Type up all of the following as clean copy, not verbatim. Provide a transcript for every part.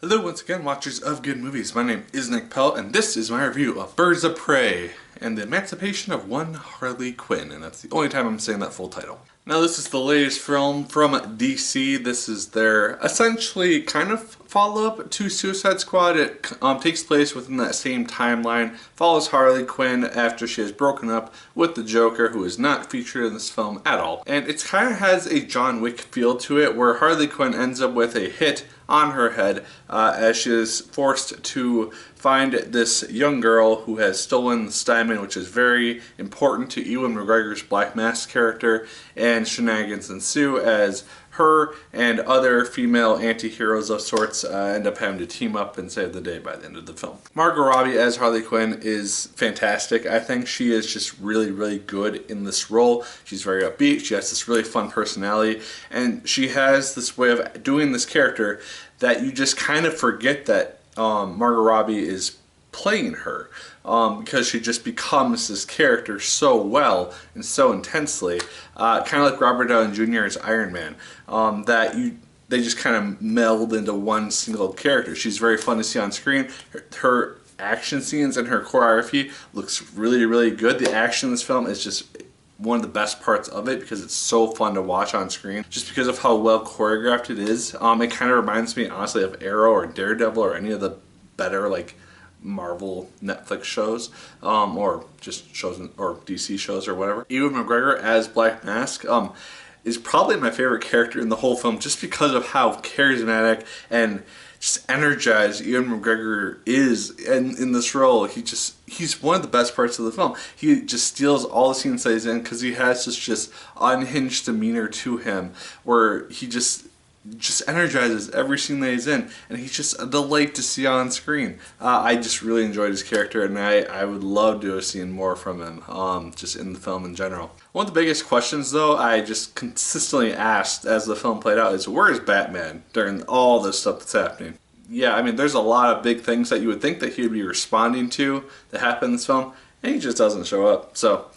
Hello once again, watchers of good movies. My name is Nick Pell, and this is my review of Birds of Prey and the Emancipation of One Harley Quinn, and that's the only time I'm saying that full title. Now this is the latest film from DC. This is their essentially kind of follow-up to Suicide Squad. It takes place within that same timeline, follows Harley Quinn after she has broken up with the Joker, who is not featured in this film at all. And it kind of has a John Wick feel to it, where Harley Quinn ends up with a hit on her head as she is forced to find this young girl who has stolen the Steinman, which is very important to Ewan McGregor's Black Mask character, and shenanigans ensue as her and other female anti-heroes of sorts end up having to team up and save the day by the end of the film. Margot Robbie as Harley Quinn is fantastic. I think she is just really good in this role. She's very upbeat, she has this really fun personality, and she has this way of doing this character that you just kind of forget that Margot Robbie is playing her, because she just becomes this character so well and so intensely, kind of like Robert Downey Jr.'s Iron Man, that they just kind of meld into one single character. She's very fun to see on screen. Her action scenes and her choreography looks really good. The action in this film is just one of the best parts of it because it's so fun to watch on screen, just because of how well choreographed it is. It kind of reminds me honestly of Arrow or Daredevil or any of the better like Marvel Netflix shows, or just shows or DC shows or whatever. Ewan McGregor as Black Mask is probably my favorite character in the whole film, just because of how charismatic and just energized Ewan McGregor is in this role. He's one of the best parts of the film. He just steals all the scenes that he's in because he has this just unhinged demeanor to him, where he just energizes every scene that he's in, and he's just a delight to see on screen. I just really enjoyed his character, and I would love to have seen more from him, just in the film in general. One of the biggest questions, though, I just consistently asked as the film played out is, where is Batman during all this stuff that's happening? Yeah, I mean, there's a lot of big things that you would think that he would be responding to that happen in this film, and he just doesn't show up. So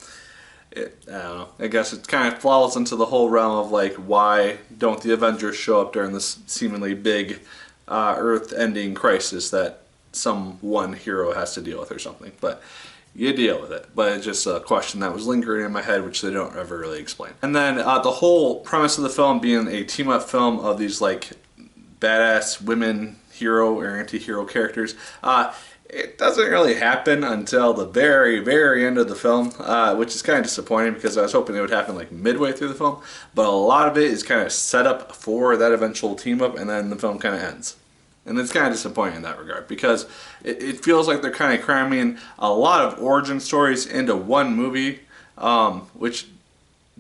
I don't know, I guess it kind of falls into the whole realm of like, why don't the Avengers show up during this seemingly big earth-ending crisis that some one hero has to deal with or something. But you deal with it. But it's just a question that was lingering in my head, which they don't ever really explain. And then the whole premise of the film being a team-up film of these like badass women hero or anti-hero characters, it doesn't really happen until the very end of the film, which is kind of disappointing because I was hoping it would happen like midway through the film, but a lot of it is kind of set up for that eventual team up, and then the film kind of ends. And it's kind of disappointing in that regard because it feels like they're kind of cramming a lot of origin stories into one movie, which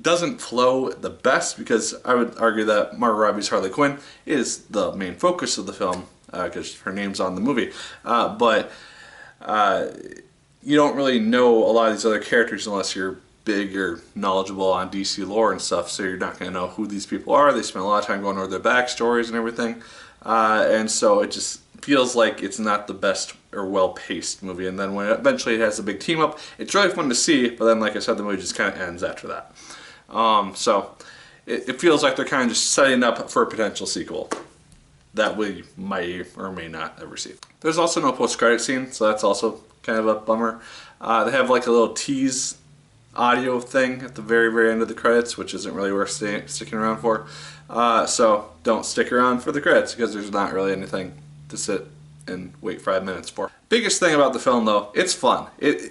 doesn't flow the best, because I would argue that Margot Robbie's Harley Quinn is the main focus of the film, because her name's on the movie, but you don't really know a lot of these other characters unless you're big or knowledgeable on DC lore and stuff, so you're not going to know who these people are. They spend a lot of time going over their backstories and everything, and so it just feels like it's not the best or well-paced movie. And then when eventually it has a big team up, it's really fun to see, but then like I said, the movie just kind of ends after that. So it feels like they're kind of just setting up for a potential sequel that we might or may not ever see. There's also no post-credit scene, so that's also kind of a bummer. They have like a little tease audio thing at the very end of the credits, which isn't really worth sticking around for. So don't stick around for the credits, because there's not really anything to sit and wait 5 minutes for. Biggest thing about the film, though, it's fun.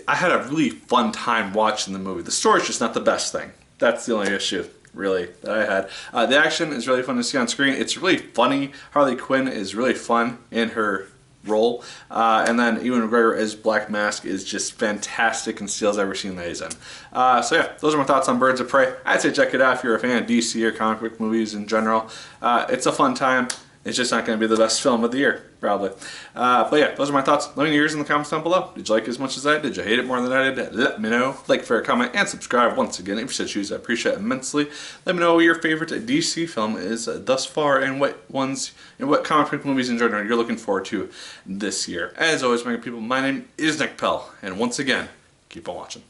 I had a really fun time watching the movie. The story's just not the best thing. That's the only issue, really, that I had. The action is really fun to see on screen. It's really funny. Harley Quinn is really fun in her role. And then Ewan McGregor as Black Mask is just fantastic and steals every scene that he's in. So yeah, those are my thoughts on Birds of Prey. I'd say check it out if you're a fan of DC or comic book movies in general. It's a fun time. It's just not going to be the best film of the year, probably. But yeah, those are my thoughts. Let me know yours in the comments down below. Did you like it as much as I did? Did you hate it more than I did? Let me know. Like, favorite, comment, and subscribe once again if you so choose. I appreciate it immensely. Let me know what your favorite DC film is thus far, and what comic book movies in general you're looking forward to this year. As always, my good people, my name is Nick Pell, and once again, keep on watching.